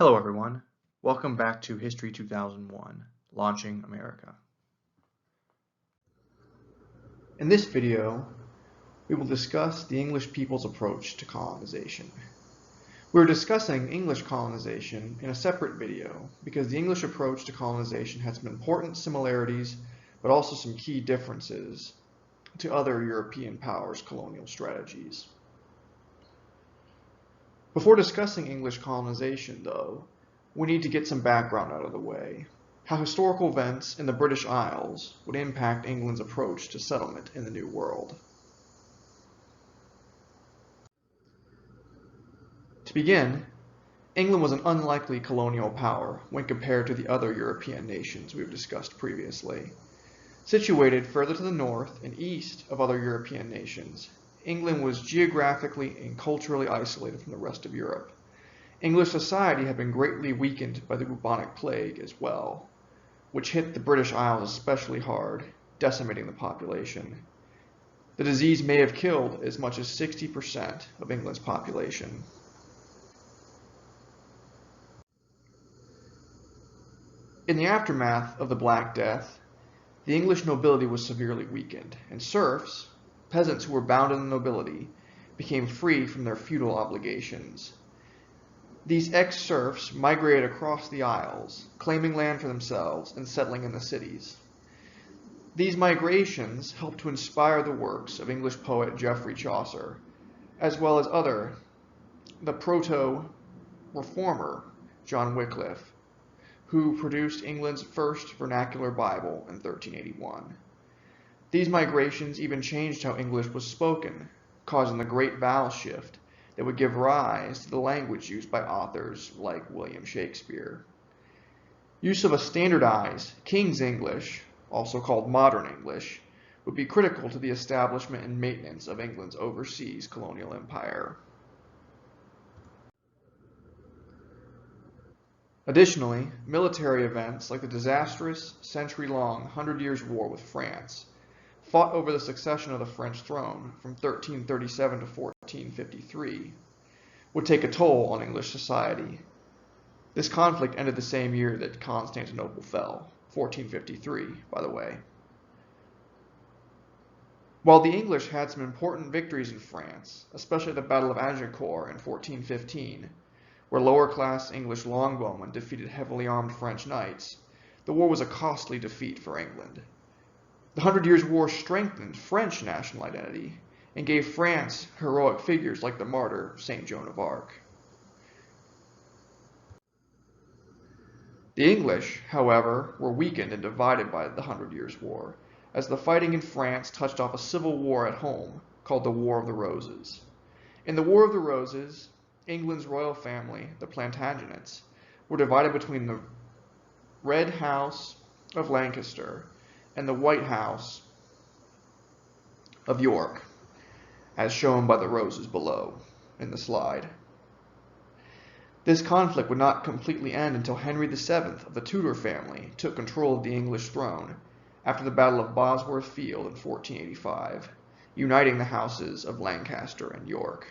Hello everyone, welcome back to History 2001, Launching America. In this video, we will discuss the English people's approach to colonization. We're discussing English colonization in a separate video because the English approach to colonization has some important similarities but also some key differences to other European powers' colonial strategies. Before discussing English colonization, though, we need to get some background out of the way. How historical events in the British Isles would impact England's approach to settlement in the New World. To begin, England was an unlikely colonial power when compared to the other European nations we've discussed previously. Situated further to the north and east of other European nations, England was geographically and culturally isolated from the rest of Europe. English society had been greatly weakened by the bubonic plague as well, which hit the British Isles especially hard, decimating the population. The disease may have killed as much as 60% of England's population. In the aftermath of the Black Death, the English nobility was severely weakened, and serfs, peasants who were bound in the nobility, became free from their feudal obligations. These ex-serfs migrated across the Isles, claiming land for themselves and settling in the cities. These migrations helped to inspire the works of English poet Geoffrey Chaucer, as well as the proto-reformer John Wycliffe, who produced England's first vernacular Bible in 1381. These migrations even changed how English was spoken, causing the Great Vowel Shift that would give rise to the language used by authors like William Shakespeare. Use of a standardized King's English, also called Modern English, would be critical to the establishment and maintenance of England's overseas colonial empire. Additionally, military events like the disastrous, century-long Hundred Years' War with France, fought over the succession of the French throne from 1337 to 1453, would take a toll on English society. This conflict ended the same year that Constantinople fell, 1453, by the way. While the English had some important victories in France, especially the Battle of Agincourt in 1415, where lower-class English longbowmen defeated heavily armed French knights, the war was a costly defeat for England. The Hundred Years' War strengthened French national identity and gave France heroic figures like the martyr Saint Joan of Arc. The English, however, were weakened and divided by the Hundred Years' War, as the fighting in France touched off a civil war at home called the War of the Roses. In the War of the Roses, England's royal family, the Plantagenets, were divided between the Red House of Lancaster and the White House of York, as shown by the roses below in the slide. This conflict would not completely end until Henry VII of the Tudor family took control of the English throne after the Battle of Bosworth Field in 1485, uniting the houses of Lancaster and York.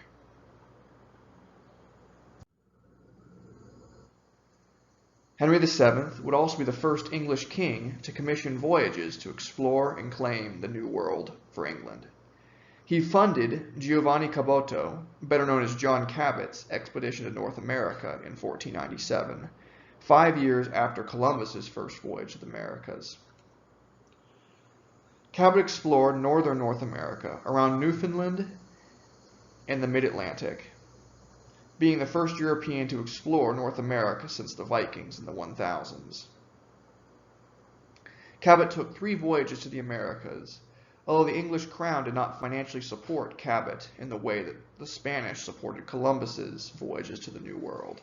Henry VII would also be the first English king to commission voyages to explore and claim the New World for England. He funded Giovanni Cabot, better known as John Cabot's expedition to North America in 1497, 5 years after Columbus's first voyage to the Americas. Cabot explored northern North America around Newfoundland and the mid-Atlantic, being the first European to explore North America since the Vikings in the 1000s. Cabot took 3 voyages to the Americas, although the English crown did not financially support Cabot in the way that the Spanish supported Columbus's voyages to the New World.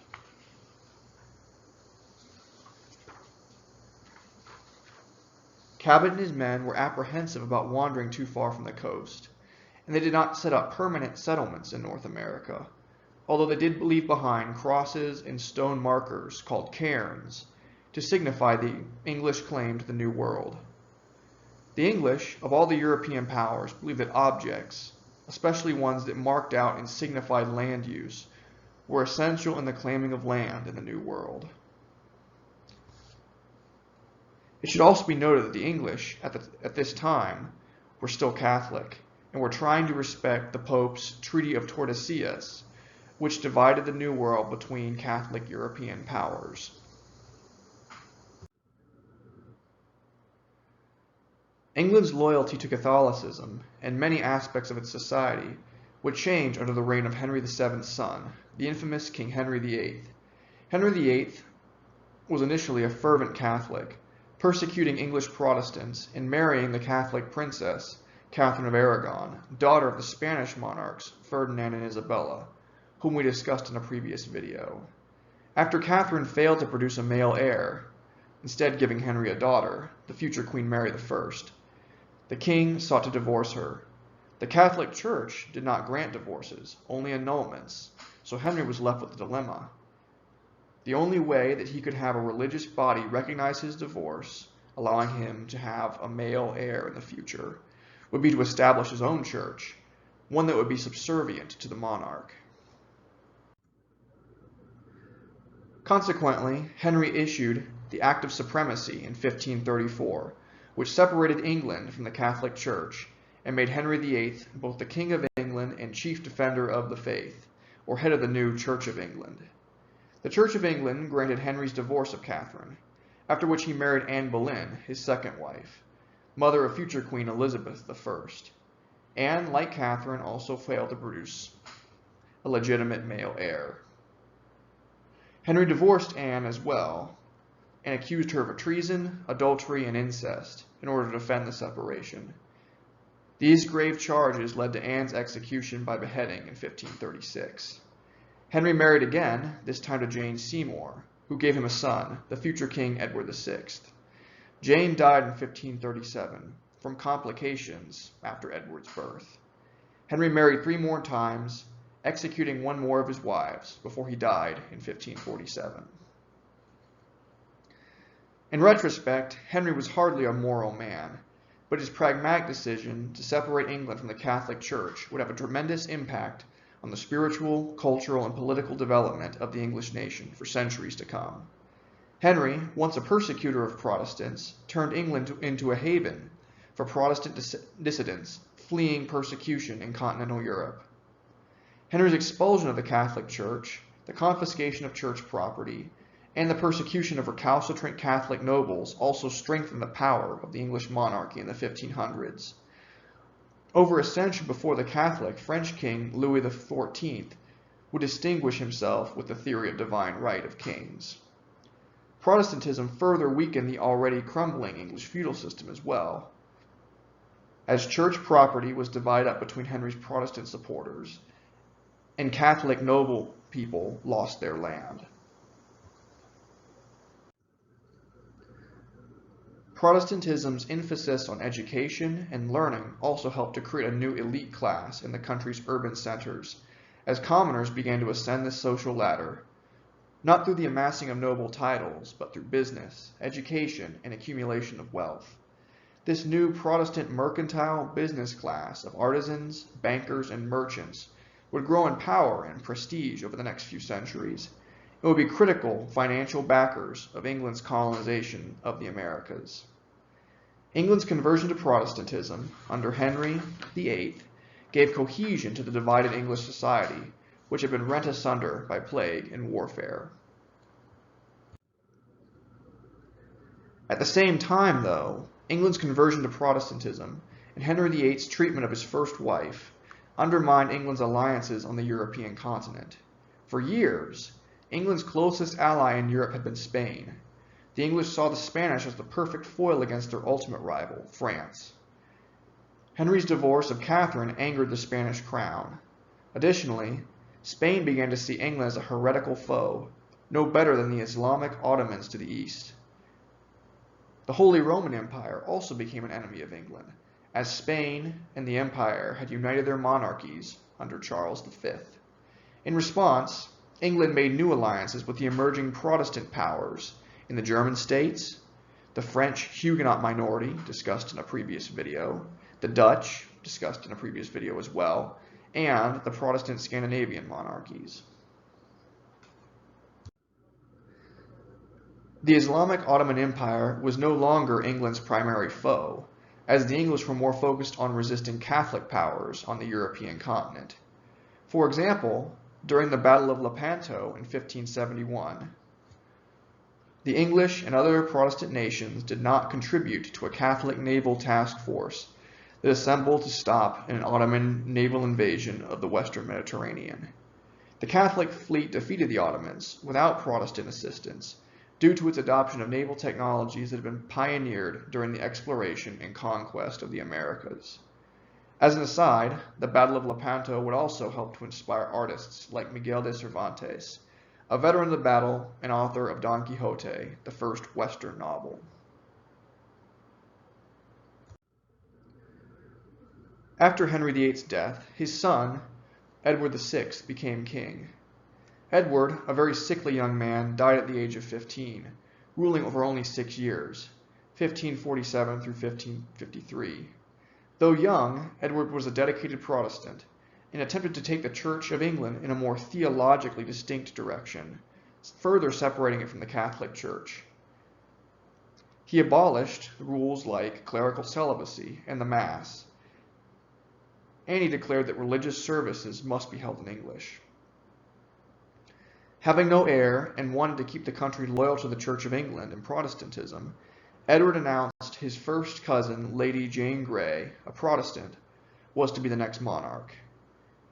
Cabot and his men were apprehensive about wandering too far from the coast, and they did not set up permanent settlements in North America, although they did leave behind crosses and stone markers called cairns to signify the English claim to the New World. The English, of all the European powers, believed that objects, especially ones that marked out and signified land use, were essential in the claiming of land in the New World. It should also be noted that the English at this time were still Catholic and were trying to respect the Pope's Treaty of Tordesillas, which divided the New World between Catholic European powers. England's loyalty to Catholicism and many aspects of its society would change under the reign of Henry VII's son, the infamous King Henry VIII. Henry VIII was initially a fervent Catholic, persecuting English Protestants and marrying the Catholic princess, Catherine of Aragon, daughter of the Spanish monarchs Ferdinand and Isabella, whom we discussed in a previous video. After Catherine failed to produce a male heir, instead giving Henry a daughter, the future Queen Mary I, the king sought to divorce her. The Catholic Church did not grant divorces, only annulments, so Henry was left with a dilemma. The only way that he could have a religious body recognize his divorce, allowing him to have a male heir in the future, would be to establish his own church, one that would be subservient to the monarch. Consequently, Henry issued the Act of Supremacy in 1534, which separated England from the Catholic Church and made Henry VIII both the King of England and chief defender of the faith, or head of the new Church of England. The Church of England granted Henry's divorce of Catherine, after which he married Anne Boleyn, his second wife, mother of future Queen Elizabeth I. Anne, like Catherine, also failed to produce a legitimate male heir. Henry divorced Anne as well, and accused her of treason, adultery, and incest in order to defend the separation. These grave charges led to Anne's execution by beheading in 1536. Henry married again, this time to Jane Seymour, who gave him a son, the future King Edward VI. Jane died in 1537 from complications after Edward's birth. Henry married 3 more times, executing 1 more of his wives before he died in 1547. In retrospect, Henry was hardly a moral man, but his pragmatic decision to separate England from the Catholic Church would have a tremendous impact on the spiritual, cultural, and political development of the English nation for centuries to come. Henry, once a persecutor of Protestants, turned England into a haven for Protestant dissidents fleeing persecution in continental Europe. Henry's expulsion of the Catholic Church, the confiscation of church property, and the persecution of recalcitrant Catholic nobles also strengthened the power of the English monarchy in the 1500s. Over a century before the Catholic, French King Louis XIV would distinguish himself with the theory of divine right of kings. Protestantism further weakened the already crumbling English feudal system as well, as church property was divided up between Henry's Protestant supporters, and Catholic noble people lost their land. Protestantism's emphasis on education and learning also helped to create a new elite class in the country's urban centers, as commoners began to ascend the social ladder, not through the amassing of noble titles, but through business, education, and accumulation of wealth. This new Protestant mercantile business class of artisans, bankers, and merchants would grow in power and prestige over the next few centuries. It would be critical financial backers of England's colonization of the Americas. England's conversion to Protestantism under Henry VIII gave cohesion to the divided English society, which had been rent asunder by plague and warfare. At the same time, though, England's conversion to Protestantism and Henry VIII's treatment of his first wife undermined England's alliances on the European continent. For years, England's closest ally in Europe had been Spain. The English saw the Spanish as the perfect foil against their ultimate rival, France. Henry's divorce of Catherine angered the Spanish crown. Additionally, Spain began to see England as a heretical foe, no better than the Islamic Ottomans to the east. The Holy Roman Empire also became an enemy of England, as Spain and the Empire had united their monarchies under Charles V. In response, England made new alliances with the emerging Protestant powers in the German states, the French Huguenot minority, discussed in a previous video, the Dutch, discussed in a previous video as well, and the Protestant Scandinavian monarchies. The Islamic Ottoman Empire was no longer England's primary foe, as the English were more focused on resisting Catholic powers on the European continent. For example, during the Battle of Lepanto in 1571, the English and other Protestant nations did not contribute to a Catholic naval task force that assembled to stop an Ottoman naval invasion of the Western Mediterranean. The Catholic fleet defeated the Ottomans without Protestant assistance due to its adoption of naval technologies that had been pioneered during the exploration and conquest of the Americas. As an aside, the Battle of Lepanto would also help to inspire artists like Miguel de Cervantes, a veteran of the battle and author of Don Quixote, the first Western novel. After Henry VIII's death, his son, Edward VI, became king. Edward, a very sickly young man, died at the age of 15, ruling over only 6 years, 1547 through 1553. Though young, Edward was a dedicated Protestant and attempted to take the Church of England in a more theologically distinct direction, further separating it from the Catholic Church. He abolished rules like clerical celibacy and the Mass, and he declared that religious services must be held in English. Having no heir and wanting to keep the country loyal to the Church of England and Protestantism, Edward announced his first cousin, Lady Jane Grey, a Protestant, was to be the next monarch.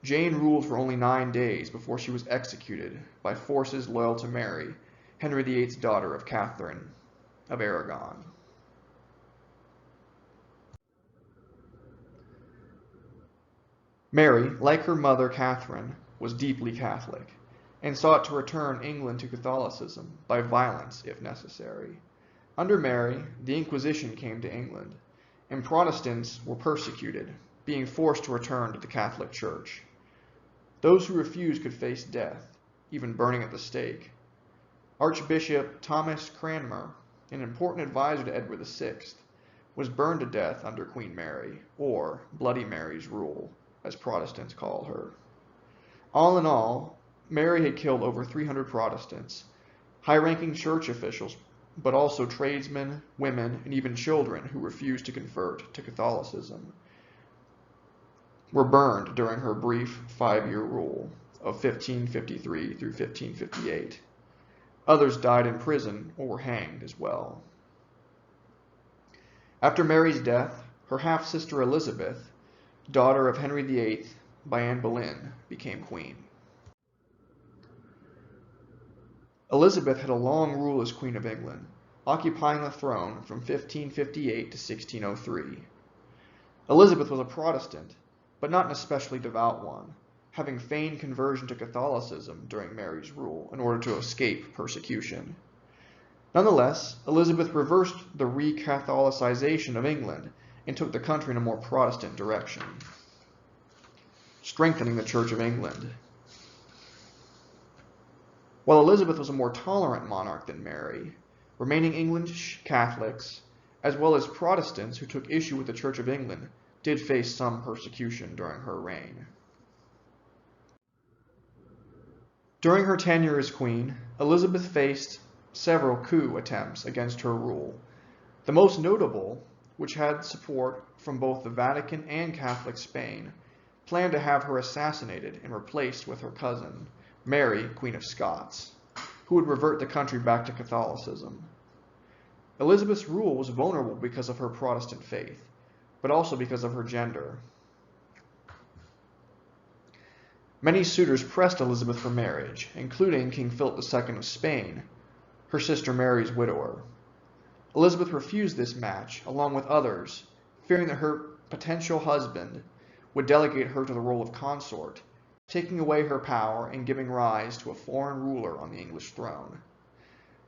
Jane ruled for only 9 days before she was executed by forces loyal to Mary, Henry VIII's daughter of Catherine of Aragon. Mary, like her mother Catherine, was deeply Catholic and sought to return England to Catholicism by violence if necessary. Under Mary, the Inquisition came to England, and Protestants were persecuted, being forced to return to the Catholic Church. Those who refused could face death, even burning at the stake. Archbishop Thomas Cranmer, an important advisor to Edward VI, was burned to death under Queen Mary, or Bloody Mary's rule, as Protestants call her. All in all, Mary had killed over 300 Protestants, high-ranking church officials, but also tradesmen, women, and even children who refused to convert to Catholicism were burned during her brief 5-year rule of 1553 through 1558. Others died in prison or were hanged as well. After Mary's death, her half-sister Elizabeth, daughter of Henry VIII by Anne Boleyn, became queen. Elizabeth had a long rule as Queen of England, occupying the throne from 1558 to 1603. Elizabeth was a Protestant, but not an especially devout one, having feigned conversion to Catholicism during Mary's rule in order to escape persecution. Nonetheless, Elizabeth reversed the re-Catholicization of England and took the country in a more Protestant direction, strengthening the Church of England. While Elizabeth was a more tolerant monarch than Mary, remaining English Catholics, as well as Protestants who took issue with the Church of England, did face some persecution during her reign. During her tenure as queen, Elizabeth faced several coup attempts against her rule. The most notable, which had support from both the Vatican and Catholic Spain, planned to have her assassinated and replaced with her cousin, Mary, Queen of Scots, who would revert the country back to Catholicism. Elizabeth's rule was vulnerable because of her Protestant faith, but also because of her gender. Many suitors pressed Elizabeth for marriage, including King Philip II of Spain, her sister Mary's widower. Elizabeth refused this match, along with others, fearing that her potential husband would delegate her to the role of consort, taking away her power and giving rise to a foreign ruler on the English throne.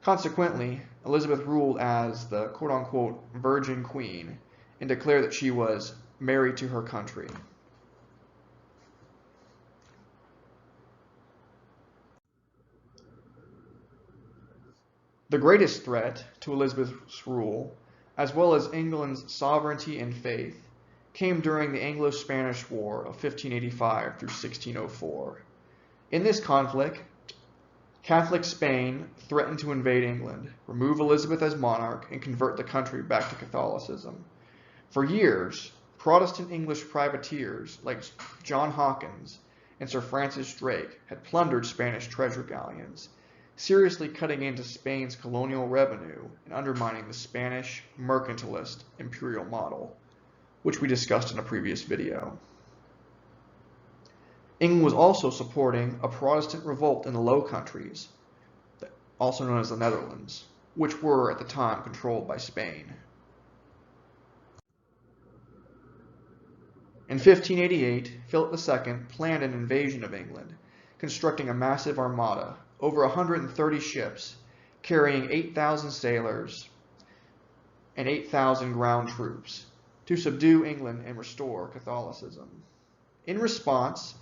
Consequently, Elizabeth ruled as the quote-unquote Virgin Queen and declared that she was married to her country. The greatest threat to Elizabeth's rule, as well as England's sovereignty and faith, came during the Anglo-Spanish War of 1585 through 1604. In this conflict, Catholic Spain threatened to invade England, remove Elizabeth as monarch, and convert the country back to Catholicism. For years, Protestant English privateers like John Hawkins and Sir Francis Drake had plundered Spanish treasure galleons, seriously cutting into Spain's colonial revenue and undermining the Spanish mercantilist imperial model, which we discussed in a previous video. England was also supporting a Protestant revolt in the Low Countries, also known as the Netherlands, which were at the time controlled by Spain. In 1588, Philip II planned an invasion of England, constructing a massive armada, over 130 ships, carrying 8,000 sailors and 8,000 ground troops, to subdue England and restore Catholicism. In response,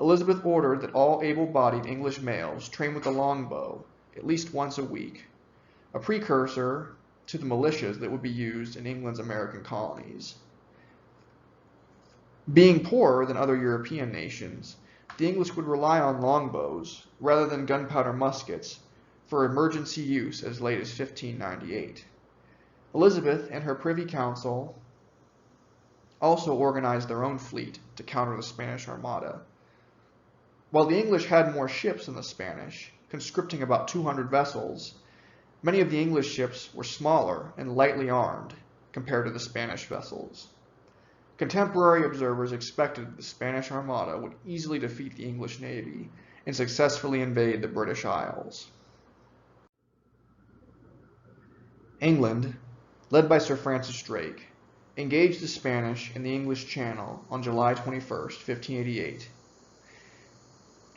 Elizabeth ordered that all able-bodied English males train with the longbow at least once a week, a precursor to the militias that would be used in England's American colonies. Being poorer than other European nations, the English would rely on longbows rather than gunpowder muskets for emergency use as late as 1598. Elizabeth and her Privy Council also organized their own fleet to counter the Spanish Armada. While the English had more ships than the Spanish, conscripting about 200 vessels, many of the English ships were smaller and lightly armed compared to the Spanish vessels. Contemporary observers expected the Spanish Armada would easily defeat the English Navy and successfully invade the British Isles. England, led by Sir Francis Drake, engaged the Spanish in the English Channel on July 21, 1588,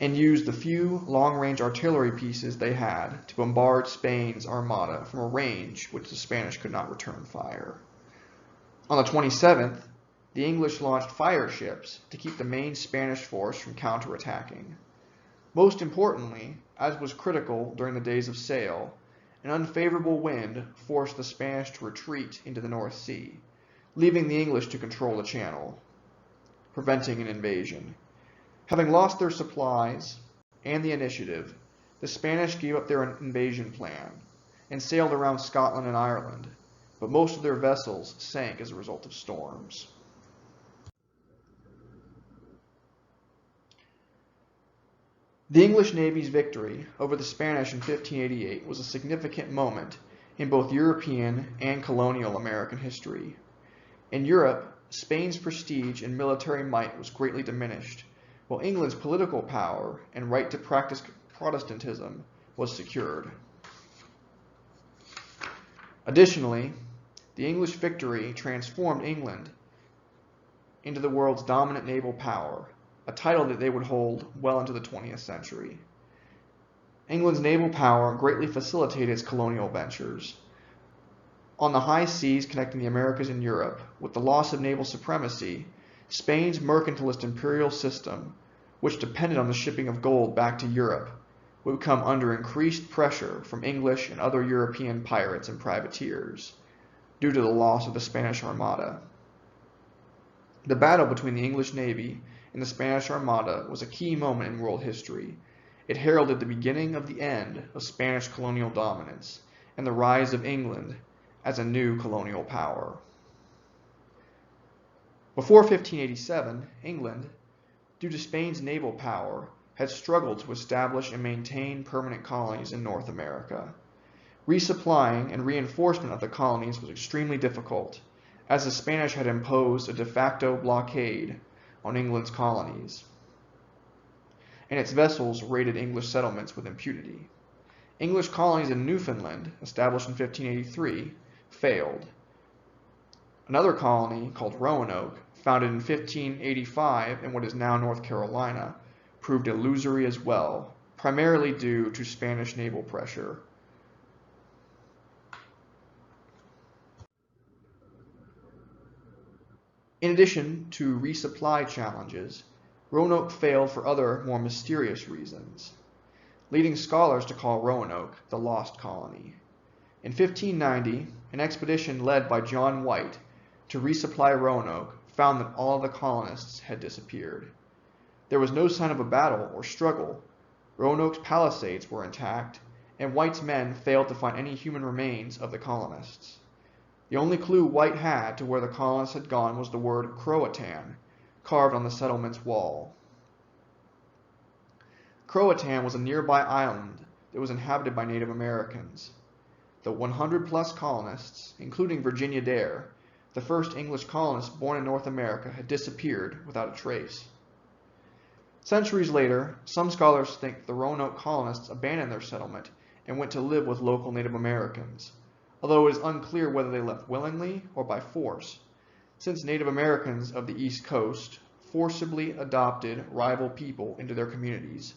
and used the few long-range artillery pieces they had to bombard Spain's armada from a range which the Spanish could not return fire. On the 27th, the English launched fire ships to keep the main Spanish force from counterattacking. Most importantly, as was critical during the days of sail, an unfavorable wind forced the Spanish to retreat into the North Sea, leaving the English to control the channel, preventing an invasion. Having lost their supplies and the initiative, the Spanish gave up their invasion plan and sailed around Scotland and Ireland, but most of their vessels sank as a result of storms. The English Navy's victory over the Spanish in 1588 was a significant moment in both European and colonial American history. In Europe, Spain's prestige and military might was greatly diminished, while England's political power and right to practice Protestantism was secured. Additionally, the English victory transformed England into the world's dominant naval power, a title that they would hold well into the 20th century. England's naval power greatly facilitated its colonial ventures. On the high seas connecting the Americas and Europe, with the loss of naval supremacy, Spain's mercantilist imperial system, which depended on the shipping of gold back to Europe, would come under increased pressure from English and other European pirates and privateers, due to the loss of the Spanish Armada. The battle between the English Navy and the Spanish Armada was a key moment in world history. It heralded the beginning of the end of Spanish colonial dominance and the rise of England as a new colonial power. Before 1587, England, due to Spain's naval power, had struggled to establish and maintain permanent colonies in North America. Resupplying and reinforcement of the colonies was extremely difficult, as the Spanish had imposed a de facto blockade on England's colonies, and its vessels raided English settlements with impunity. English colonies in Newfoundland, established in 1583, failed. Another colony, called Roanoke, founded in 1585 in what is now North Carolina, proved illusory as well, primarily due to Spanish naval pressure. In addition to resupply challenges, Roanoke failed for other, more mysterious reasons, leading scholars to call Roanoke the Lost Colony. In 1590, an expedition led by John White to resupply Roanoke found that all of the colonists had disappeared. There was no sign of a battle or struggle, Roanoke's palisades were intact, and White's men failed to find any human remains of the colonists. The only clue White had to where the colonists had gone was the word Croatan, carved on the settlement's wall. Croatan was a nearby island that was inhabited by Native Americans. The 100-plus colonists, including Virginia Dare, the first English colonist born in North America, had disappeared without a trace. Centuries later, some scholars think the Roanoke colonists abandoned their settlement and went to live with local Native Americans, although it is unclear whether they left willingly or by force, since Native Americans of the East Coast forcibly adopted rival people into their communities,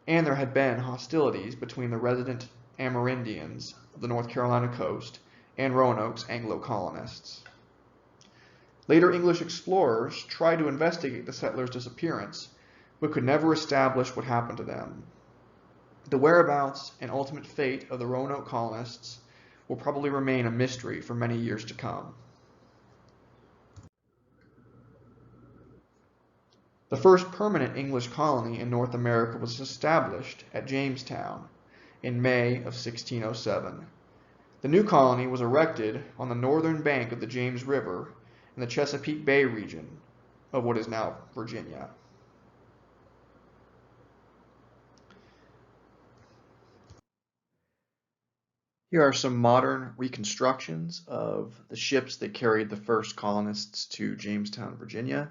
and there had been hostilities between the resident Amerindians of the North Carolina coast and Roanoke's Anglo-colonists. Later English explorers tried to investigate the settlers' disappearance, but could never establish what happened to them. The whereabouts and ultimate fate of the Roanoke colonists will probably remain a mystery for many years to come. The first permanent English colony in North America was established at Jamestown in May of 1607. The new colony was erected on the northern bank of the James River in the Chesapeake Bay region of what is now Virginia. Here are some modern reconstructions of the ships that carried the first colonists to Jamestown, Virginia.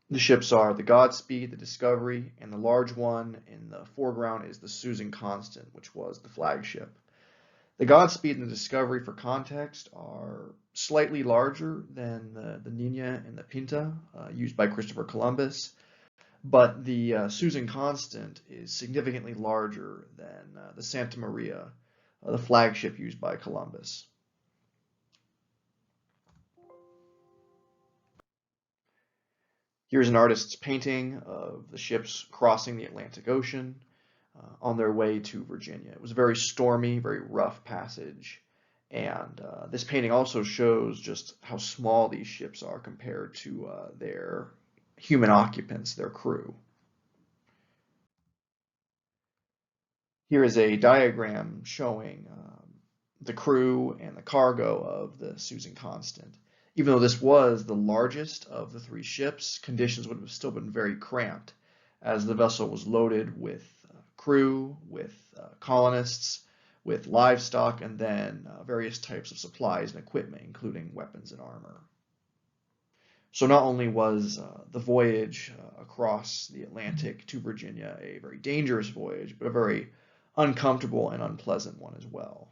The ships are the Godspeed, the Discovery, and the large one in the foreground is the Susan Constant, which was the flagship. The Godspeed and the Discovery, for context, are slightly larger than the Nina and the Pinta used by Christopher Columbus, but the Susan Constant is significantly larger than the Santa Maria, the flagship used by Columbus. Here's an artist's painting of the ships crossing the Atlantic Ocean on their way to Virginia. It was a very stormy, very rough passage, and this painting also shows just how small these ships are compared to their human occupants, their crew. Here is a diagram showing the crew and the cargo of the Susan Constant. Even though this was the largest of the three ships, conditions would have still been very cramped, as the vessel was loaded with crew, with colonists, with livestock, and then various types of supplies and equipment, including weapons and armor. So not only was the voyage across the Atlantic to Virginia a very dangerous voyage, but a very uncomfortable and unpleasant one as well.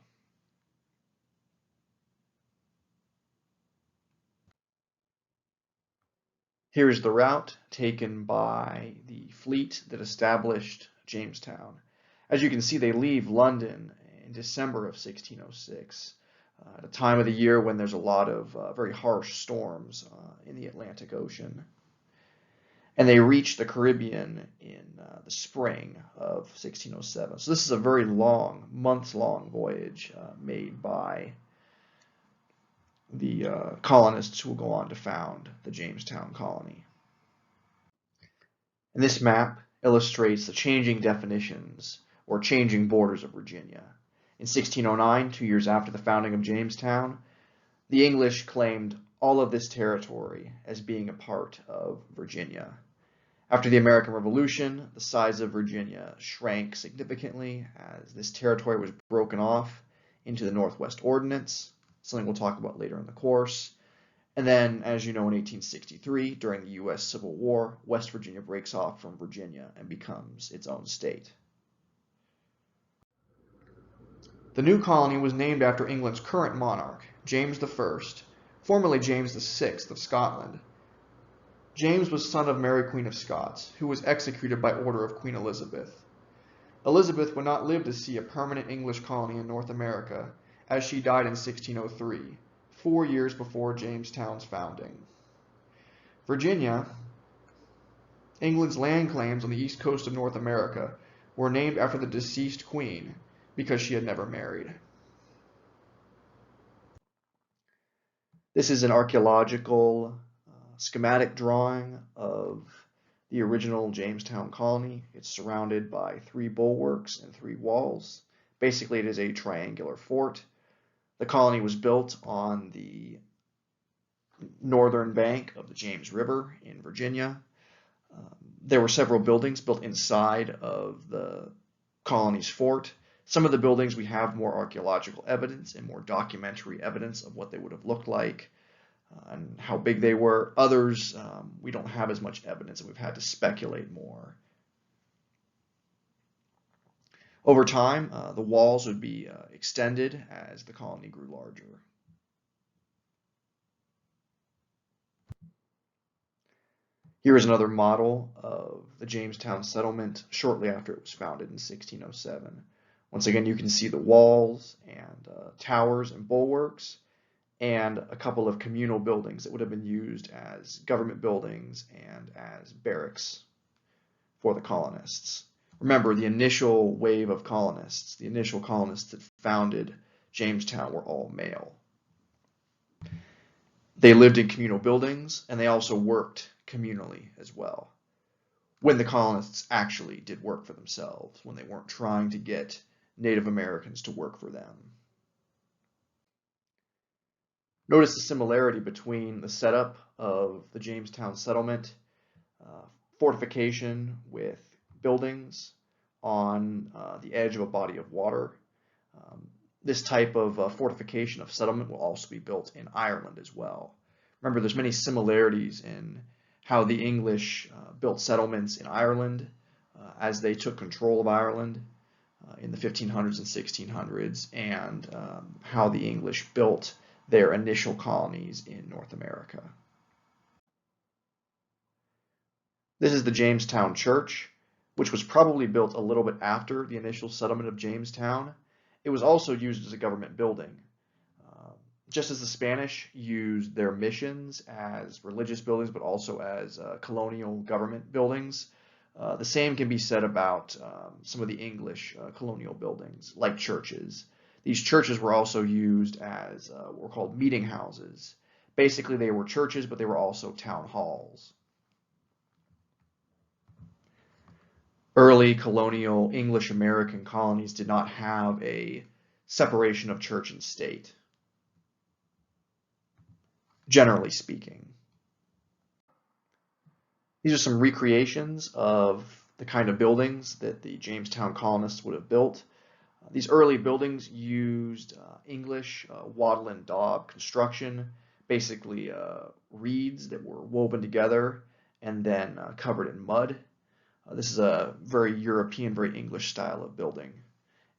Here is the route taken by the fleet that established Jamestown. As you can see, they leave London in December of 1606, at a time of the year when there's a lot of very harsh storms in the Atlantic Ocean. And they reach the Caribbean in the spring of 1607. So this is a very long, months-long voyage made by the colonists who will go on to found the Jamestown colony. And this map illustrates the changing definitions or changing borders of Virginia. In 1609, 2 years after the founding of Jamestown, the English claimed all of this territory as being a part of Virginia. After the American Revolution, the size of Virginia shrank significantly as this territory was broken off into the Northwest Ordinance, something we'll talk about later in the course. And then, as you know, in 1863, during the U.S. Civil War, West Virginia breaks off from Virginia and becomes its own state. The new colony was named after England's current monarch, James I, formerly James VI of Scotland. James was son of Mary Queen of Scots, who was executed by order of Queen Elizabeth. Elizabeth would not live to see a permanent English colony in North America, as she died in 1603, 4 years before Jamestown's founding. Virginia, England's land claims on the east coast of North America, were named after the deceased queen because she had never married. This is an archaeological schematic drawing of the original Jamestown colony. It's surrounded by 3 bulwarks and 3 walls. Basically, it is a triangular fort. The colony was built on the northern bank of the James River in Virginia. There were several buildings built inside of the colony's fort. Some of the buildings we have more archaeological evidence and more documentary evidence of what they would have looked like and how big they were. Others, we don't have as much evidence, and we've had to speculate more. Over time, the walls would be extended as the colony grew larger. Here is another model of the Jamestown settlement shortly after it was founded in 1607. Once again, you can see the walls and towers and bulwarks and a couple of communal buildings that would have been used as government buildings and as barracks for the colonists. Remember, the initial wave of colonists, the initial colonists that founded Jamestown were all male. They lived in communal buildings, and they also worked communally as well. When the colonists actually did work for themselves, when they weren't trying to get Native Americans to work for them. Notice the similarity between the setup of the Jamestown settlement, fortification with buildings on the edge of a body of water. This type of fortification of settlement will also be built in Ireland as well. Remember, there's many similarities in how the English built settlements in Ireland as they took control of Ireland in the 1500s and 1600s, and how the English built their initial colonies in North America. This is the Jamestown Church, which was probably built a little bit after the initial settlement of Jamestown. It was also used as a government building. Just as the Spanish used their missions as religious buildings, but also as colonial government buildings, the same can be said about some of the English colonial buildings, like churches. These churches were also used as what were called meeting houses. Basically, they were churches, but they were also town halls. Early colonial English American colonies did not have a separation of church and state, generally speaking. These are some recreations of the kind of buildings that the Jamestown colonists would have built. These early buildings used English wattle and daub construction, basically reeds that were woven together and then covered in mud. This is a very European, very English style of building.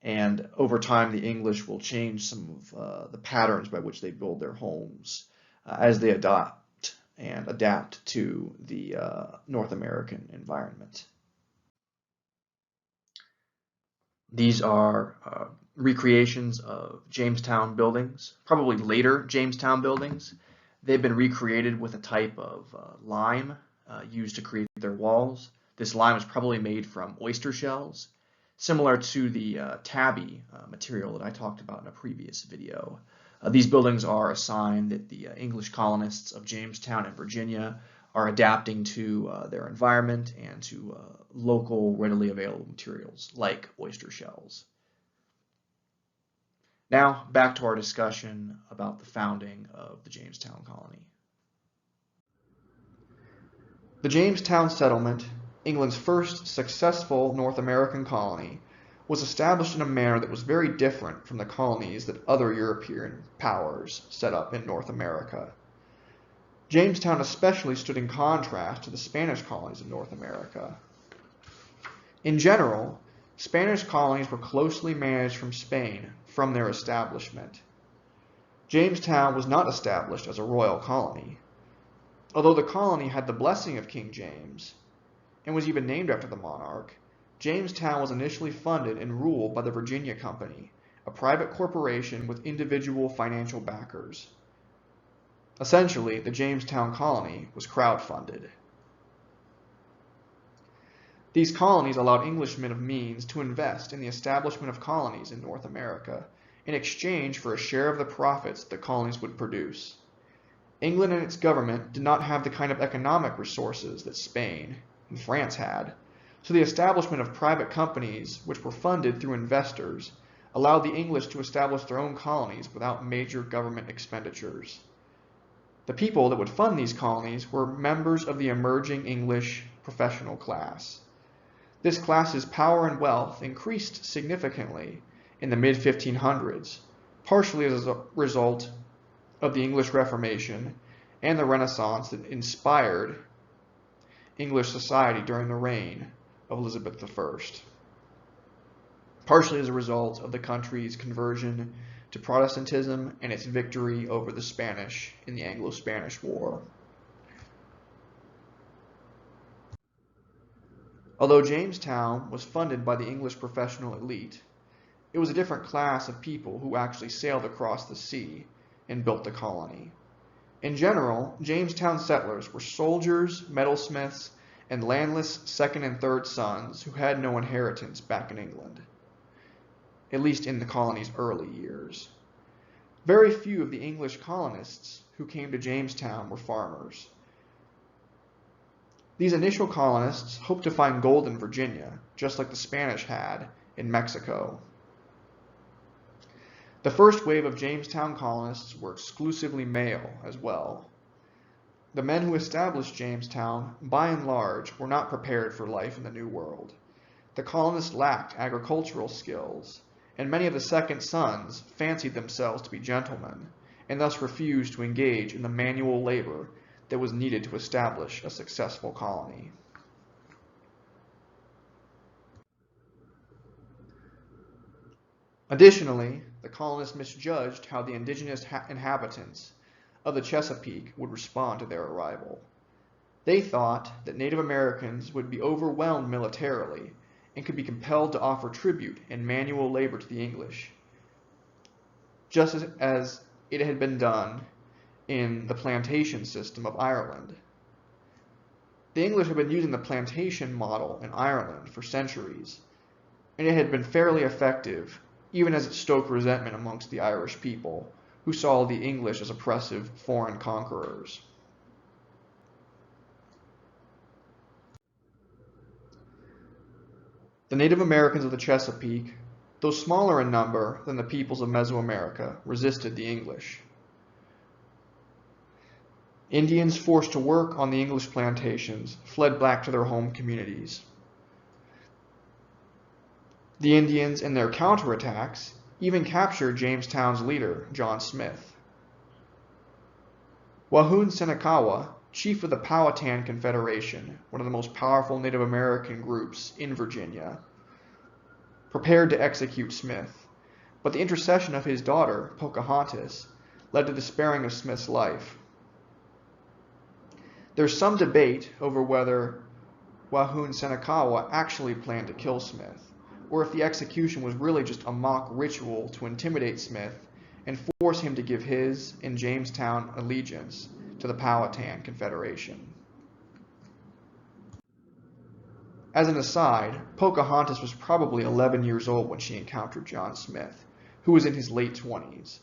And over time, the English will change some of the patterns by which they build their homes as they adopt and adapt to the North American environment. These are recreations of Jamestown buildings, probably later Jamestown buildings. They've been recreated with a type of lime used to create their walls. This lime is probably made from oyster shells, similar to the tabby material that I talked about in a previous video. These buildings are a sign that the English colonists of Jamestown and Virginia are adapting to their environment and to local, readily available materials like oyster shells. Now, back to our discussion about the founding of the Jamestown colony. The Jamestown settlement, England's first successful North American colony, was established in a manner that was very different from the colonies that other European powers set up in North America. Jamestown especially stood in contrast to the Spanish colonies of North America. In general, Spanish colonies were closely managed from Spain from their establishment. Jamestown was not established as a royal colony. Although the colony had the blessing of King James, and was even named after the monarch, Jamestown was initially funded and ruled by the Virginia Company, a private corporation with individual financial backers. Essentially, the Jamestown colony was crowdfunded. These colonies allowed Englishmen of means to invest in the establishment of colonies in North America in exchange for a share of the profits the colonies would produce. England and its government did not have the kind of economic resources that Spain, and France had, so the establishment of private companies, which were funded through investors, allowed the English to establish their own colonies without major government expenditures. The people that would fund these colonies were members of the emerging English professional class. This class's power and wealth increased significantly in the mid-1500s, partially as a result of the English Reformation and the Renaissance that inspired English society during the reign of Elizabeth I, partially as a result of the country's conversion to Protestantism and its victory over the Spanish in the Anglo-Spanish War. Although Jamestown was funded by the English professional elite, it was a different class of people who actually sailed across the sea and built the colony. In general, Jamestown settlers were soldiers, metalsmiths, and landless second and third sons who had no inheritance back in England, at least in the colony's early years. Very few of the English colonists who came to Jamestown were farmers. These initial colonists hoped to find gold in Virginia, just like the Spanish had in Mexico. The first wave of Jamestown colonists were exclusively male as well. The men who established Jamestown, by and large, were not prepared for life in the New World. The colonists lacked agricultural skills, and many of the second sons fancied themselves to be gentlemen, and thus refused to engage in the manual labor that was needed to establish a successful colony. Additionally, the colonists misjudged how the indigenous inhabitants of the Chesapeake would respond to their arrival. They thought that Native Americans would be overwhelmed militarily and could be compelled to offer tribute and manual labor to the English, just as it had been done in the plantation system of Ireland. The English had been using the plantation model in Ireland for centuries, and it had been fairly effective, even as it stoked resentment amongst the Irish people, who saw the English as oppressive foreign conquerors. The Native Americans of the Chesapeake, though smaller in number than the peoples of Mesoamerica, resisted the English. Indians forced to work on the English plantations fled back to their home communities. The Indians, in their counterattacks, even captured Jamestown's leader, John Smith. Wahun Senakawa, chief of the Powhatan Confederation, one of the most powerful Native American groups in Virginia, prepared to execute Smith, but the intercession of his daughter, Pocahontas, led to the sparing of Smith's life. There's some debate over whether Wahun Senakawa actually planned to kill Smith, or if the execution was really just a mock ritual to intimidate Smith and force him to give his and Jamestown allegiance to the Powhatan Confederation. As an aside, Pocahontas was probably 11 years old when she encountered John Smith, who was in his late 20s,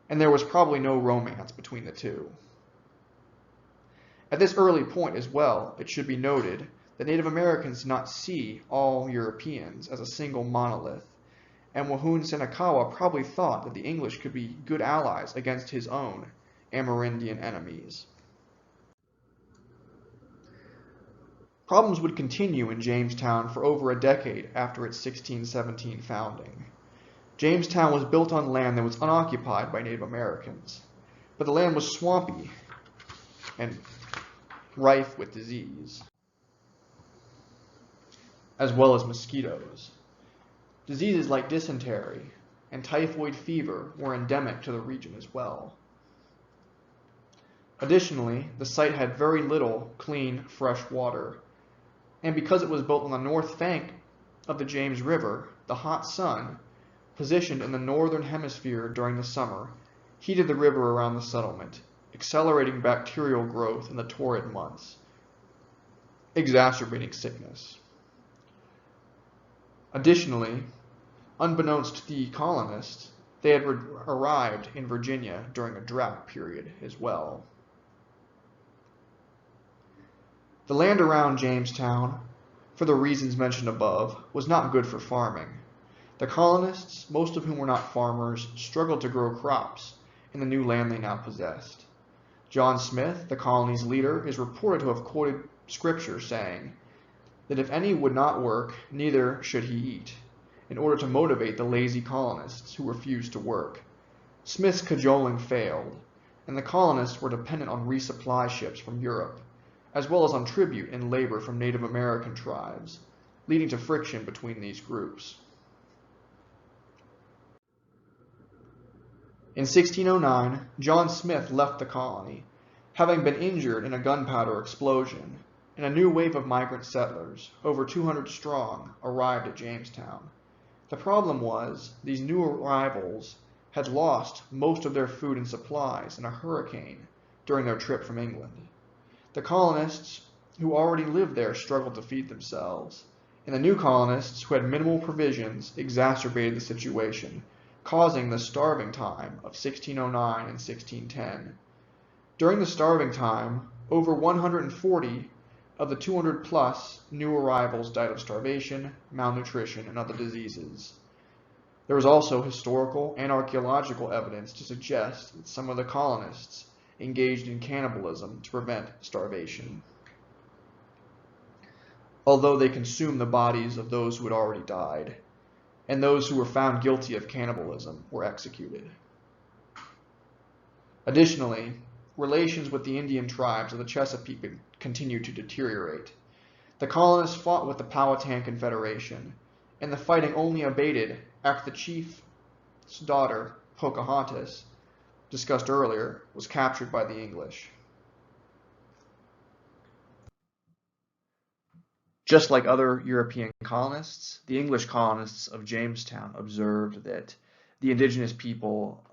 and there was probably no romance between the two. At this early point as well, it should be noted that Native Americans did not see all Europeans as a single monolith, and Wahun Senakawa probably thought that the English could be good allies against his own Amerindian enemies. Problems would continue in Jamestown for over a decade after its 1617 founding. Jamestown was built on land that was unoccupied by Native Americans, but the land was swampy and rife with disease, as well as mosquitoes. Diseases like dysentery and typhoid fever were endemic to the region as well. Additionally, the site had very little clean, fresh water, and because it was built on the north bank of the James River, the hot sun, positioned in the northern hemisphere during the summer, heated the river around the settlement, accelerating bacterial growth in the torrid months, exacerbating sickness. Additionally, unbeknownst to the colonists, they had arrived in Virginia during a drought period as well. The land around Jamestown, for the reasons mentioned above, was not good for farming. The colonists, most of whom were not farmers, struggled to grow crops in the new land they now possessed. John Smith, the colony's leader, is reported to have quoted scripture saying that if any would not work, neither should he eat, in order to motivate the lazy colonists who refused to work. Smith's cajoling failed, and the colonists were dependent on resupply ships from Europe, as well as on tribute and labor from Native American tribes, leading to friction between these groups. In 1609, John Smith left the colony, having been injured in a gunpowder explosion, and a new wave of migrant settlers, over 200 strong, arrived at Jamestown. The problem was, these new arrivals had lost most of their food and supplies in a hurricane during their trip from England. The colonists who already lived there struggled to feed themselves, and the new colonists who had minimal provisions exacerbated the situation, causing the starving time of 1609 and 1610. During the starving time, over 140 of the 200 plus new arrivals died of starvation, malnutrition, and other diseases. There was also historical and archaeological evidence to suggest that some of the colonists engaged in cannibalism to prevent starvation, although they consumed the bodies of those who had already died, and those who were found guilty of cannibalism were executed. Additionally, relations with the Indian tribes of the Chesapeake continued to deteriorate. The colonists fought with the Powhatan Confederation, and the fighting only abated after the chief's daughter, Pocahontas, discussed earlier, was captured by the English. Just like other European colonists, the English colonists of Jamestown observed that the indigenous people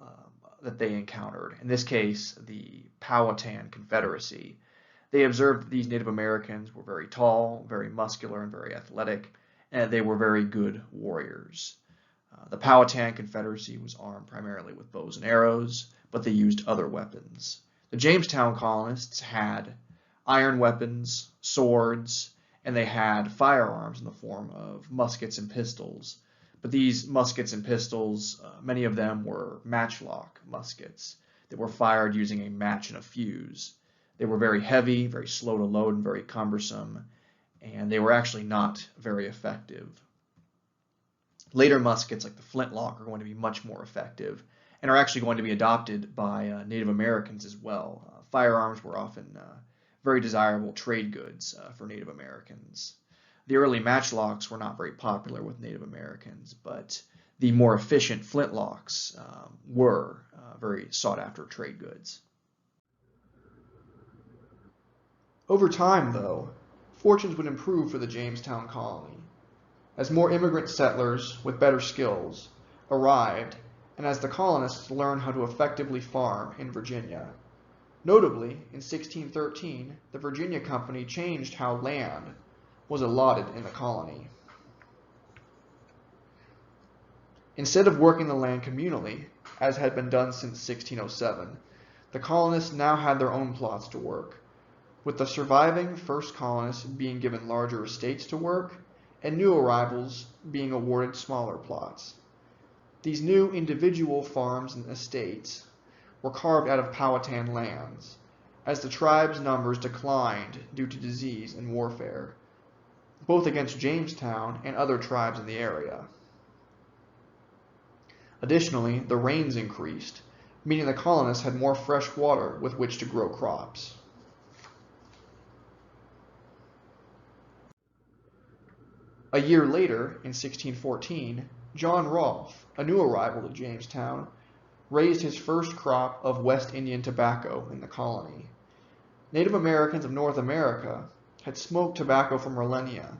that they encountered, in this case the Powhatan Confederacy, they observed that these Native Americans were very tall, very muscular, and very athletic, and they were very good warriors. The Powhatan Confederacy was armed primarily with bows and arrows, but they used other weapons. The Jamestown colonists had iron weapons, swords, and they had firearms in the form of muskets and pistols. But these muskets and pistols, many of them were matchlock muskets that were fired using a match and a fuse. They were very heavy, very slow to load, and very cumbersome, and they were actually not very effective. Later muskets like the flintlock are going to be much more effective and are actually going to be adopted by Native Americans as well. Firearms were often very desirable trade goods for Native Americans. The early matchlocks were not very popular with Native Americans, but the more efficient flintlocks were very sought after trade goods. Over time, though, fortunes would improve for the Jamestown colony, as more immigrant settlers with better skills arrived, and as the colonists learned how to effectively farm in Virginia. Notably, in 1613, the Virginia Company changed how land was allotted in the colony. Instead of working the land communally, as had been done since 1607, the colonists now had their own plots to work, with the surviving first colonists being given larger estates to work, and new arrivals being awarded smaller plots. These new individual farms and estates were carved out of Powhatan lands, as the tribe's numbers declined due to disease and warfare, both against Jamestown and other tribes in the area. Additionally, the rains increased, meaning the colonists had more fresh water with which to grow crops. A year later, in 1614, John Rolfe, a new arrival to Jamestown, raised his first crop of West Indian tobacco in the colony. Native Americans of North America had smoked tobacco for millennia,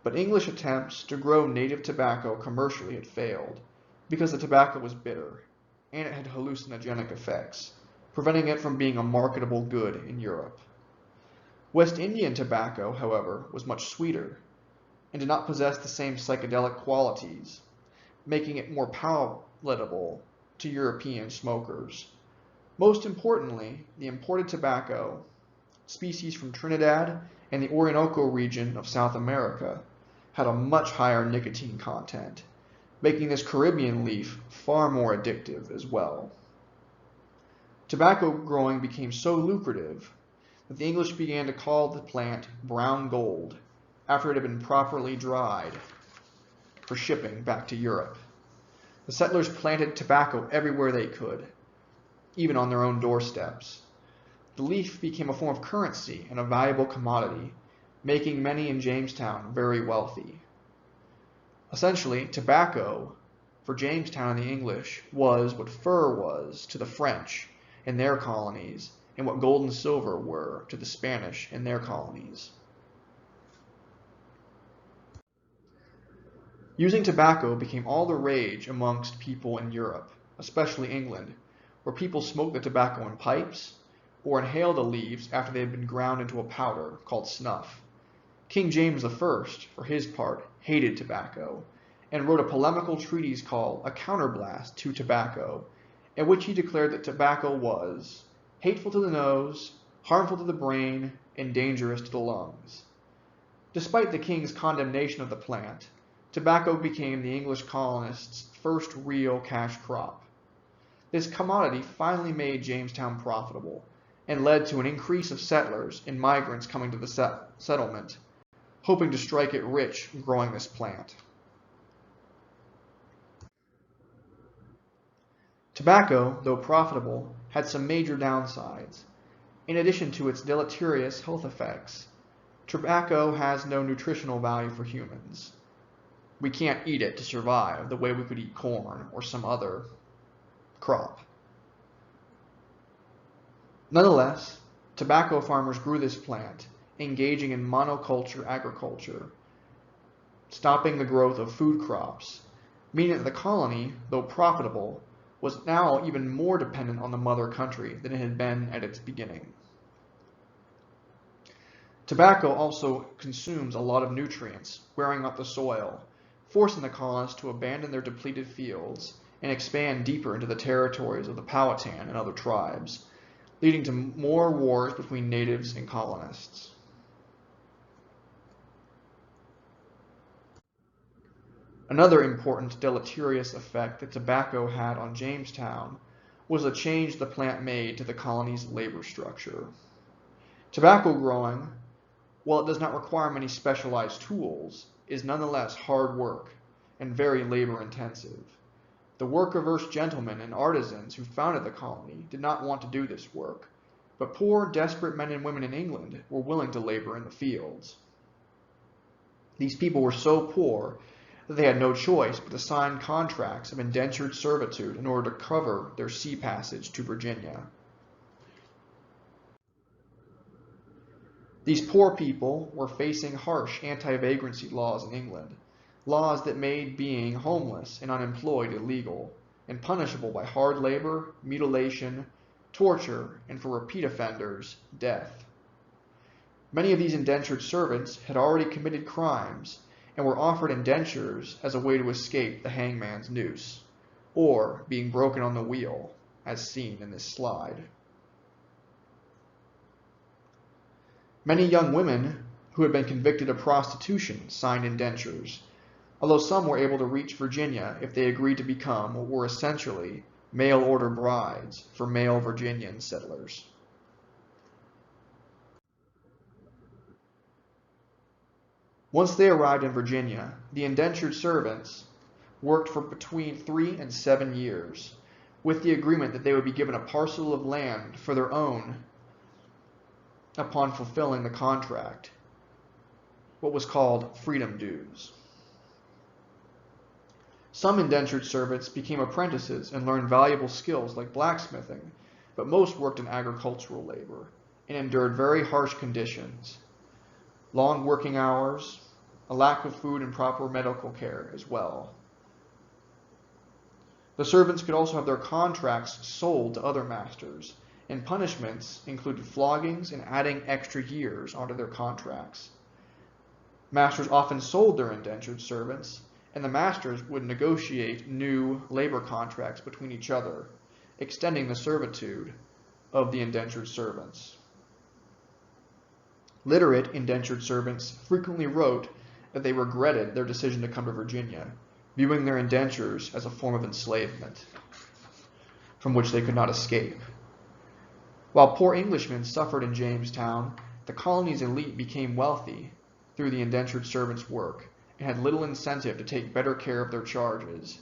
but English attempts to grow native tobacco commercially had failed because the tobacco was bitter and it had hallucinogenic effects, preventing it from being a marketable good in Europe. West Indian tobacco, however, was much sweeter and did not possess the same psychedelic qualities, making it more palatable to European smokers. Most importantly, the imported tobacco, species from Trinidad and the Orinoco region of South America had a much higher nicotine content, making this Caribbean leaf far more addictive as well. Tobacco growing became so lucrative that the English began to call the plant brown gold after it had been properly dried for shipping back to Europe. The settlers planted tobacco everywhere they could, even on their own doorsteps. The leaf became a form of currency and a valuable commodity, making many in Jamestown very wealthy. Essentially, tobacco for Jamestown and the English was what fur was to the French in their colonies, and what gold and silver were to the Spanish in their colonies. Using tobacco became all the rage amongst people in Europe, especially England, where people smoked the tobacco in pipes or inhaled the leaves after they had been ground into a powder called snuff. King James I, for his part, hated tobacco and wrote a polemical treatise called A Counterblast to Tobacco, in which he declared that tobacco was hateful to the nose, harmful to the brain, and dangerous to the lungs. Despite the king's condemnation of the plant, tobacco became the English colonists' first real cash crop. This commodity finally made Jamestown profitable and led to an increase of settlers and migrants coming to the settlement, hoping to strike it rich growing this plant. Tobacco, though profitable, had some major downsides. In addition to its deleterious health effects, tobacco has no nutritional value for humans. We can't eat it to survive the way we could eat corn or some other crop. Nonetheless, tobacco farmers grew this plant, engaging in monoculture agriculture, stopping the growth of food crops, meaning that the colony, though profitable, was now even more dependent on the mother country than it had been at its beginning. Tobacco also consumes a lot of nutrients, wearing out the soil, forcing the colonists to abandon their depleted fields and expand deeper into the territories of the Powhatan and other tribes, leading to more wars between natives and colonists. Another important deleterious effect that tobacco had on Jamestown was a change the plant made to the colony's labor structure. Tobacco growing, while it does not require many specialized tools, is nonetheless hard work and very labor-intensive. The work-averse gentlemen and artisans who founded the colony did not want to do this work, but poor, desperate men and women in England were willing to labor in the fields. These people were so poor that they had no choice but to sign contracts of indentured servitude in order to cover their sea passage to Virginia. These poor people were facing harsh anti-vagrancy laws in England, laws that made being homeless and unemployed illegal and punishable by hard labor, mutilation, torture, and for repeat offenders, death. Many of these indentured servants had already committed crimes and were offered indentures as a way to escape the hangman's noose, or being broken on the wheel, as seen in this slide. Many young women who had been convicted of prostitution signed indentures, although some were able to reach Virginia if they agreed to become what were essentially mail-order brides for male Virginian settlers. Once they arrived in Virginia, the indentured servants worked for between 3 and 7 years, with the agreement that they would be given a parcel of land for their own upon fulfilling the contract, what was called freedom dues. Some indentured servants became apprentices and learned valuable skills like blacksmithing, but most worked in agricultural labor and endured very harsh conditions. Long working hours, a lack of food and proper medical care as well. The servants could also have their contracts sold to other masters, and punishments included floggings and adding extra years onto their contracts. Masters often sold their indentured servants, and the masters would negotiate new labor contracts between each other, extending the servitude of the indentured servants. Literate indentured servants frequently wrote that they regretted their decision to come to Virginia, viewing their indentures as a form of enslavement from which they could not escape. While poor Englishmen suffered in Jamestown, the colony's elite became wealthy through the indentured servants' work and had little incentive to take better care of their charges,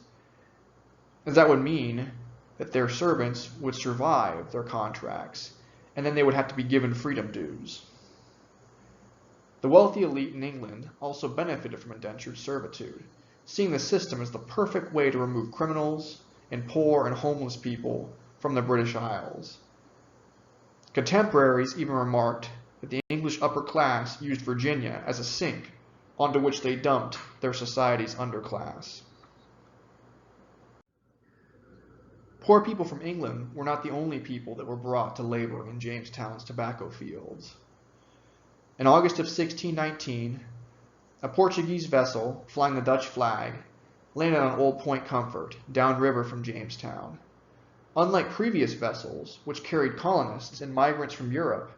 as that would mean that their servants would survive their contracts, and then they would have to be given freedom dues. The wealthy elite in England also benefited from indentured servitude, seeing the system as the perfect way to remove criminals and poor and homeless people from the British Isles. Contemporaries even remarked that the English upper class used Virginia as a sink onto which they dumped their society's underclass. Poor people from England were not the only people that were brought to labor in Jamestown's tobacco fields. In August of 1619, a Portuguese vessel flying the Dutch flag landed on Old Point Comfort, downriver from Jamestown. Unlike previous vessels, which carried colonists and migrants from Europe,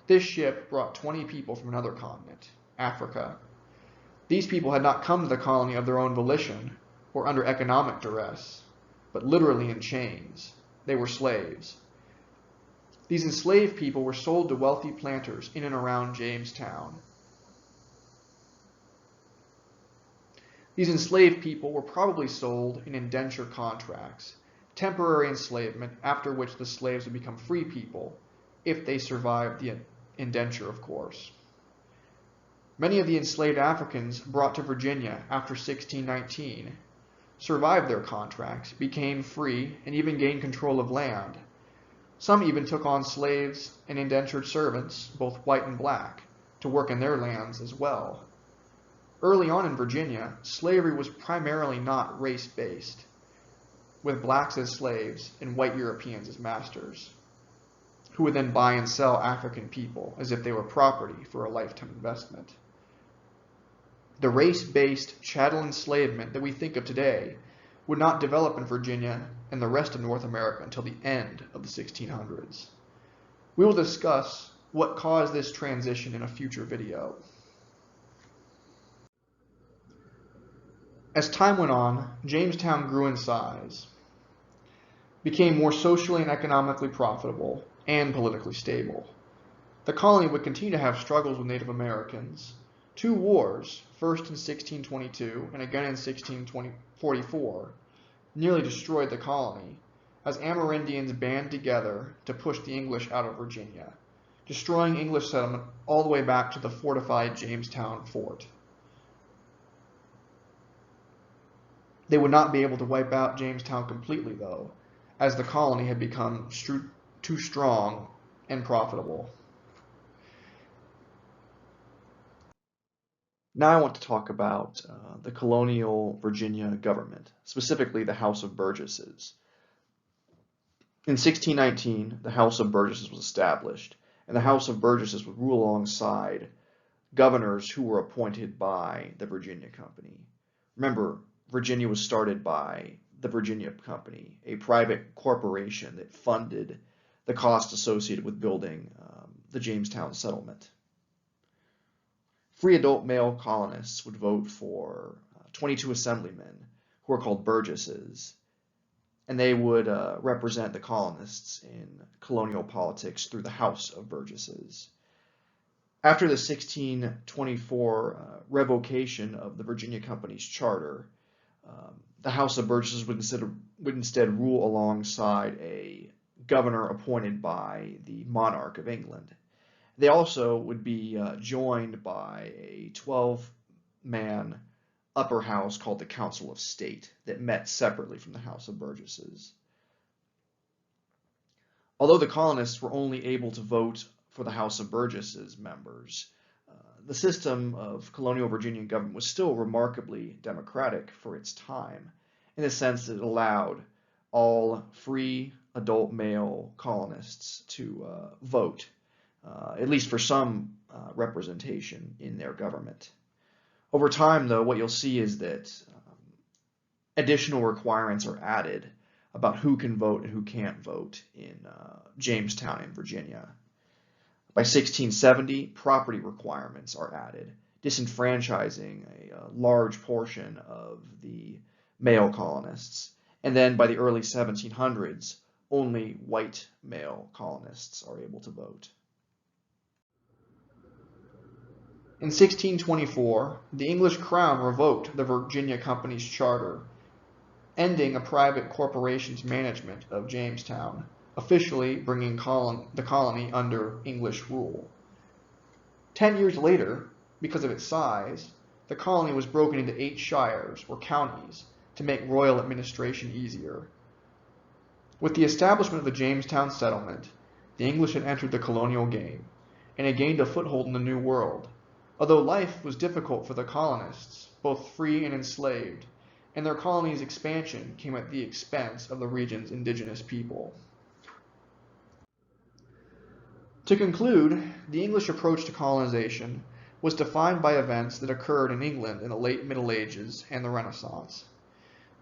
this ship brought 20 people from another continent, Africa. These people had not come to the colony of their own volition or under economic duress, but literally in chains. They were slaves. These enslaved people were sold to wealthy planters in and around Jamestown. These enslaved people were probably sold in indenture contracts, temporary enslavement after which the slaves would become free people, if they survived the indenture, of course. Many of the enslaved Africans brought to Virginia after 1619 survived their contracts, became free, and even gained control of land. Some even took on slaves and indentured servants, both white and black, to work in their lands as well. Early on in Virginia, slavery was primarily not race-based, with blacks as slaves and white Europeans as masters, who would then buy and sell African people as if they were property for a lifetime investment. The race-based chattel enslavement that we think of today would not develop in Virginia and the rest of North America until the end of the 1600s. We will discuss what caused this transition in a future video. As time went on, Jamestown grew in size, became more socially and economically profitable, and politically stable. The colony would continue to have struggles with Native Americans. Two wars, first in 1622 and again in 1644, nearly destroyed the colony, as Amerindians band together to push the English out of Virginia, destroying English settlement all the way back to the fortified Jamestown fort. They would not be able to wipe out Jamestown completely, though, as the colony had become too strong and profitable. Now I want to talk about the colonial Virginia government, specifically the House of Burgesses. In 1619, the House of Burgesses was established, and the House of Burgesses would rule alongside governors who were appointed by the Virginia Company. Remember, Virginia was started by the Virginia Company, a private corporation that funded the costs associated with building the Jamestown settlement. Free adult male colonists would vote for 22 assemblymen, who were called burgesses, and they would represent the colonists in colonial politics through the House of Burgesses. After the 1624 revocation of the Virginia Company's charter, the House of Burgesses would instead rule alongside a governor appointed by the monarch of England. They also would be joined by a 12-man upper house called the Council of State that met separately from the House of Burgesses. Although the colonists were only able to vote for the House of Burgesses members, the system of colonial Virginian government was still remarkably democratic for its time, in the sense that it allowed all free adult male colonists to vote, at least for some representation in their government. Over time, though, what you'll see is that additional requirements are added about who can vote and who can't vote in Jamestown in Virginia. By 1670, property requirements are added, disenfranchising a large portion of the male colonists. And then by the early 1700s, only white male colonists are able to vote. In 1624, the English crown revoked the Virginia Company's charter, ending a private corporation's management of Jamestown, officially bringing the colony under English rule. 10 years later, because of its size, the colony was broken into 8 shires, or counties, to make royal administration easier. With the establishment of the Jamestown settlement, the English had entered the colonial game, and had gained a foothold in the New World, although life was difficult for the colonists, both free and enslaved, and their colony's expansion came at the expense of the region's indigenous people. To conclude, the English approach to colonization was defined by events that occurred in England in the late Middle Ages and the Renaissance.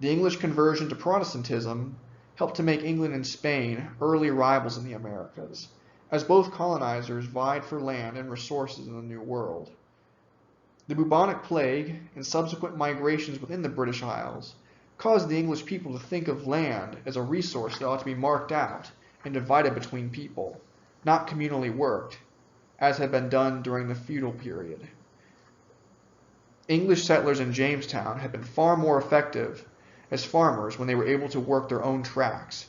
The English conversion to Protestantism helped to make England and Spain early rivals in the Americas, as both colonizers vied for land and resources in the New World. The bubonic plague and subsequent migrations within the British Isles caused the English people to think of land as a resource that ought to be marked out and divided between people, not communally worked, as had been done during the feudal period. English settlers in Jamestown had been far more effective as farmers when they were able to work their own tracts,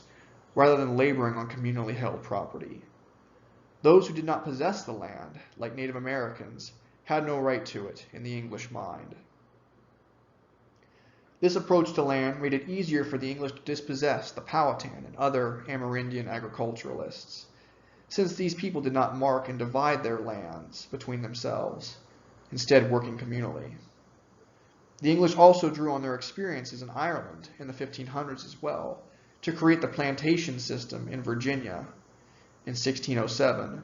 rather than laboring on communally held property. Those who did not possess the land, like Native Americans, had no right to it in the English mind. This approach to land made it easier for the English to dispossess the Powhatan and other Amerindian agriculturalists, since these people did not mark and divide their lands between themselves, instead working communally. The English also drew on their experiences in Ireland in the 1500s as well, to create the plantation system in Virginia in 1607,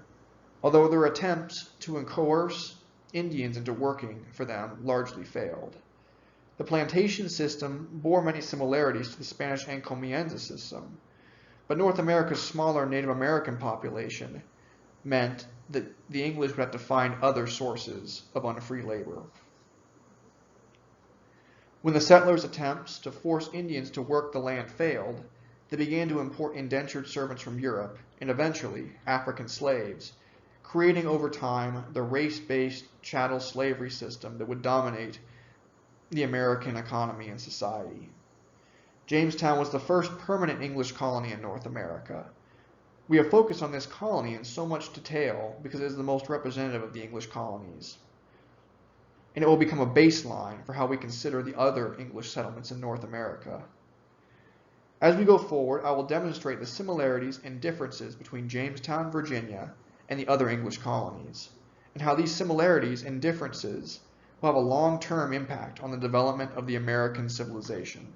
although their attempts to coerce Indians into working for them largely failed. The plantation system bore many similarities to the Spanish encomienda system, but North America's smaller Native American population meant that the English would have to find other sources of unfree labor. When the settlers' attempts to force Indians to work the land failed, they began to import indentured servants from Europe and eventually African slaves, creating over time the race-based chattel slavery system that would dominate the American economy and society. Jamestown was the first permanent English colony in North America. We have focused on this colony in so much detail because it is the most representative of the English colonies, and it will become a baseline for how we consider the other English settlements in North America. As we go forward, I will demonstrate the similarities and differences between Jamestown, Virginia, and the other English colonies, and how these similarities and differences will have a long-term impact on the development of the American civilization.